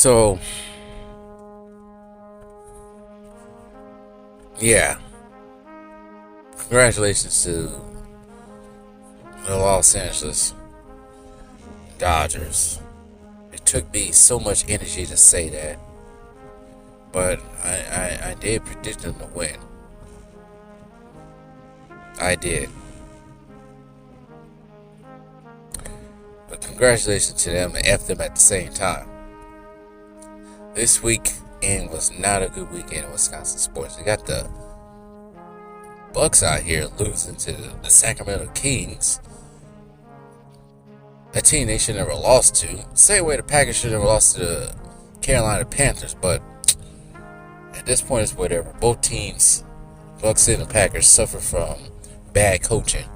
So, yeah, congratulations to the Los Angeles Dodgers. It took me so much energy to say that, but I did predict them to win. I did. But congratulations to them and F them at the same time. This weekend was not a good weekend in Wisconsin sports. They got the Bucks out here losing to the Sacramento Kings, a team they should never lost to. Same way the Packers should never lost to the Carolina Panthers, but at this point it's whatever. Both teams, Bucks and the Packers, suffer from bad coaching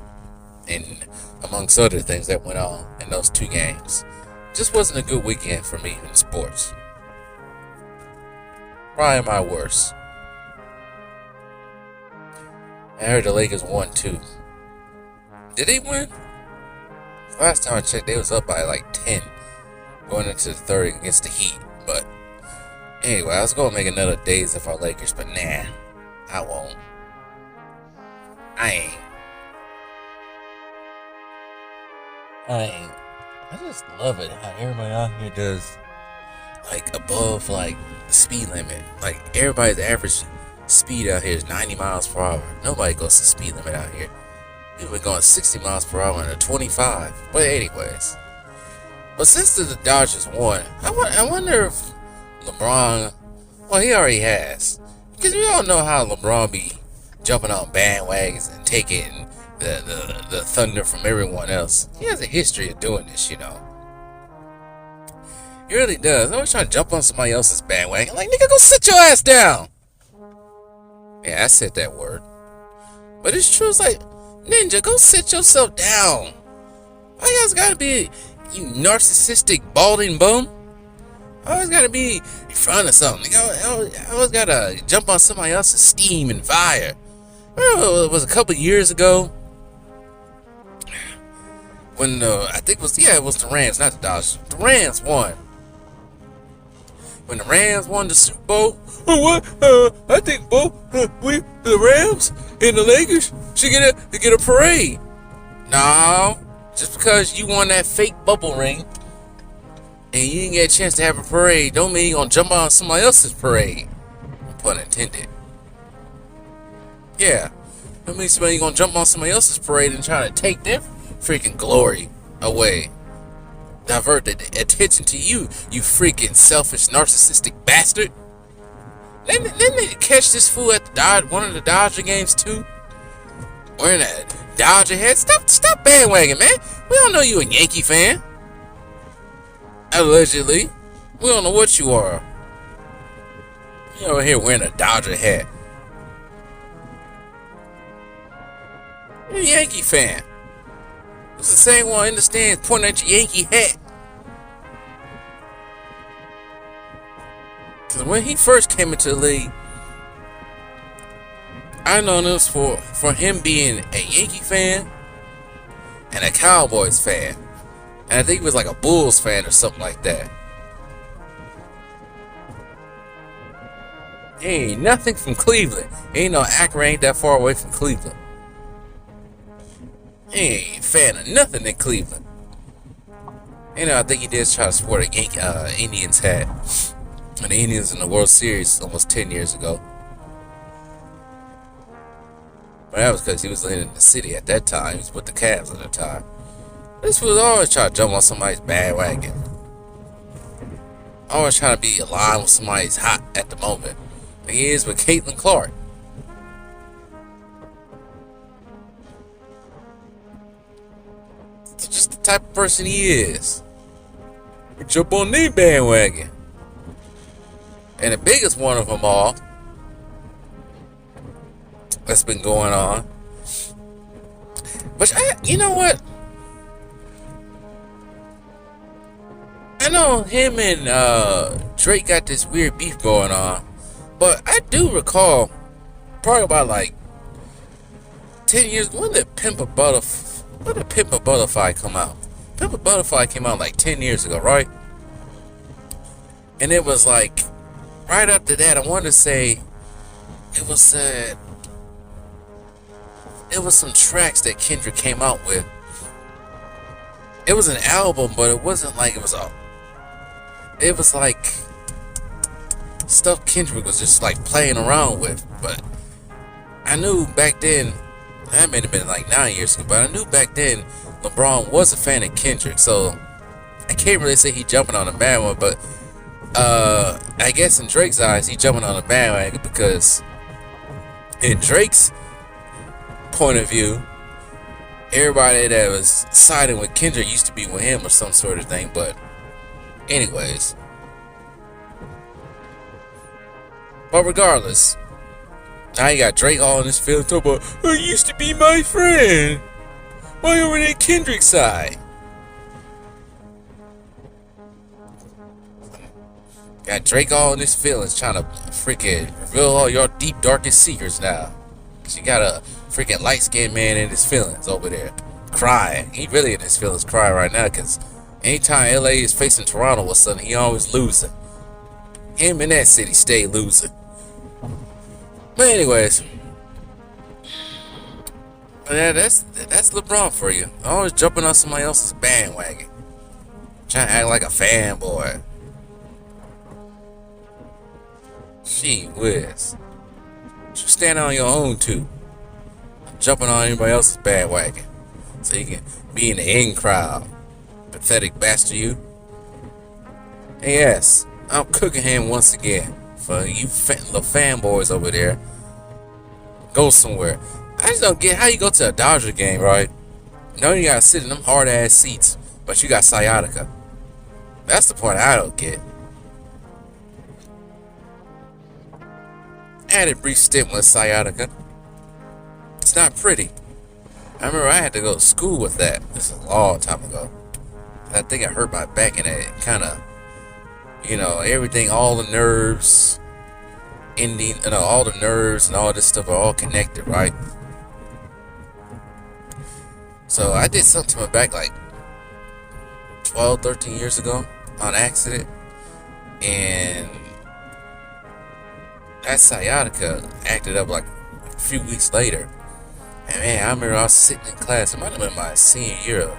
and amongst other things that went on in those two games. Just wasn't a good weekend for me in sports. Probably my worst. I heard the Lakers won too. Did they win? Last time I checked, they was up by like 10 going into the third against the Heat. But anyway, I was going to make another Days of our Lakers, but nah, I won't. I ain't. I just love it how everybody out here does like above like the speed limit. Like everybody's average speed out here is 90 miles per hour. Nobody goes to the speed limit out here. People are going 60 miles per hour and a 25. But anyways, but since the Dodgers won, I wonder if LeBron, well, he already has, because we all know how LeBron be jumping on bandwagons and taking the thunder from everyone else. He has a history of doing this, you know. He really does. Always trying to jump on somebody else's bandwagon. Like, nigga, go sit your ass down. Yeah, I said that word. But it's true. It's like, Ninja, go sit yourself down. Why you guys gotta be, you narcissistic balding bum? I always gotta be in front of something. I always gotta jump on somebody else's steam and fire. Well, it was a couple years ago when I think it was the Rams, not the Dodgers. The Rams won. When the Rams won the Super Bowl, I think both the Rams and the Lakers should get a parade. No, just because you won that fake bubble ring and you didn't get a chance to have a parade, don't mean you're gonna jump on somebody else's parade. Pun intended. Yeah, don't mean you're gonna jump on somebody else's parade and try to take their freaking glory away. Divert the attention to you, you freaking selfish, narcissistic bastard. Didn't they catch this fool at one of the Dodger games too? Wearing a Dodger hat? Stop bandwagon, man. We don't know you a Yankee fan. Allegedly. We don't know what you are. You're over here wearing a Dodger hat. You're a Yankee fan. It's the same one in the stands pointing at your Yankee hat. Because when he first came into the league, I know this for him being a Yankee fan and a Cowboys fan. And I think he was like a Bulls fan or something like that. He ain't nothing from Cleveland. Ain't no Akron ain't that far away from Cleveland. He ain't a fan of nothing in Cleveland. You know, I think he did try to sport a Yankee, Indians hat. And the Indians in the World Series almost 10 years ago. But that was because he was living in the city at that time. He was with the Cavs at the time. This was always trying to jump on somebody's bandwagon. Always trying to be aligned with somebody's hot at the moment. And he is with Caitlin Clark. It's just the type of person he is. We jump on the bandwagon. And the biggest one of them all that's been going on. But you know what? I know him and Drake got this weird beef going on. But I do recall, probably about like 10 years, when did Pimp a Butterfly come out? Pimp a Butterfly came out like 10 years ago, right? And it was like right after that, I want to say it was some tracks that Kendrick came out with. It was an album, but it wasn't like it was a. It was like stuff Kendrick was just like playing around with. But I knew back then, that may have been like 9 years ago, but I knew back then LeBron was a fan of Kendrick, so I can't really say he jumping on the bandwagon, but I guess in Drake's eyes, he jumping on the bandwagon because in Drake's point of view, everybody that was siding with Kendrick used to be with him or some sort of thing. But anyways, but regardless, now you got Drake all in his feelings talking about, "Oh, he used to be my friend. Why over there Kendrick's side?" Got Drake all in his feelings trying to freaking reveal all your deep, darkest secrets now. Cause you got a freaking light-skinned man in his feelings over there crying. He really in his feelings crying right now because anytime LA is facing Toronto or something, he always losing. Him in that city stay losing. But anyways, yeah, that's LeBron for you. Always jumping on somebody else's bandwagon. Trying to act like a fanboy. Gee whiz. You stand on your own too. Jumping on anybody else's bandwagon. So you can be in the in crowd. Pathetic bastard you. And yes, I'm cooking him once again. For you little fanboys over there. Go somewhere. I just don't get how you go to a Dodger game, right? No, you gotta sit in them hard ass seats, but you got sciatica. That's the part I don't get. I had a brief stint with sciatica. It's not pretty. I remember I had to go to school with that. This is a long time ago. I think I hurt my back and it kind of, everything, all the nerves, all the nerves and all this stuff are all connected, right? So I did something to my back like 12, 13 years ago on accident. And that sciatica acted up like a few weeks later. And man, I remember I was sitting in class. It might have been my senior year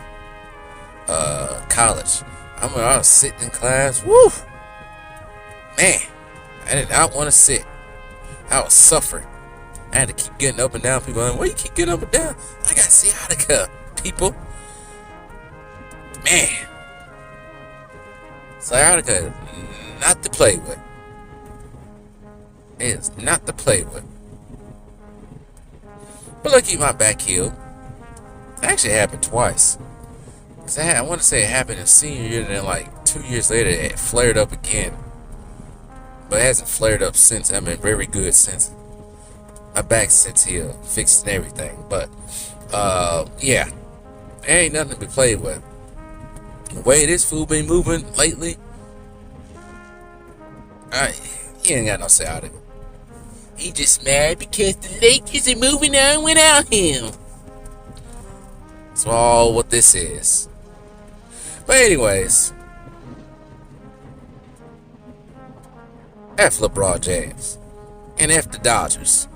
of college. I remember I was sitting in class. Woo! Man, I did not want to sit. I was suffering. I had to keep getting up and down. People are like, why you keep getting up and down? I got sciatica, people. Man. Sciatica is not to play with. It is not to play with. But lucky my back healed. It actually happened twice. Cause I want to say it happened in senior year, and then like 2 years later it flared up again. But it hasn't flared up since. I've been very good since. My back's since healed, fixed and everything. But yeah, there ain't nothing to be played with. The way this fool been moving lately, he ain't got no sciatica. He just mad because the Lakers are moving on without him. That's all what this is. But anyways, F LeBron James and F the Dodgers.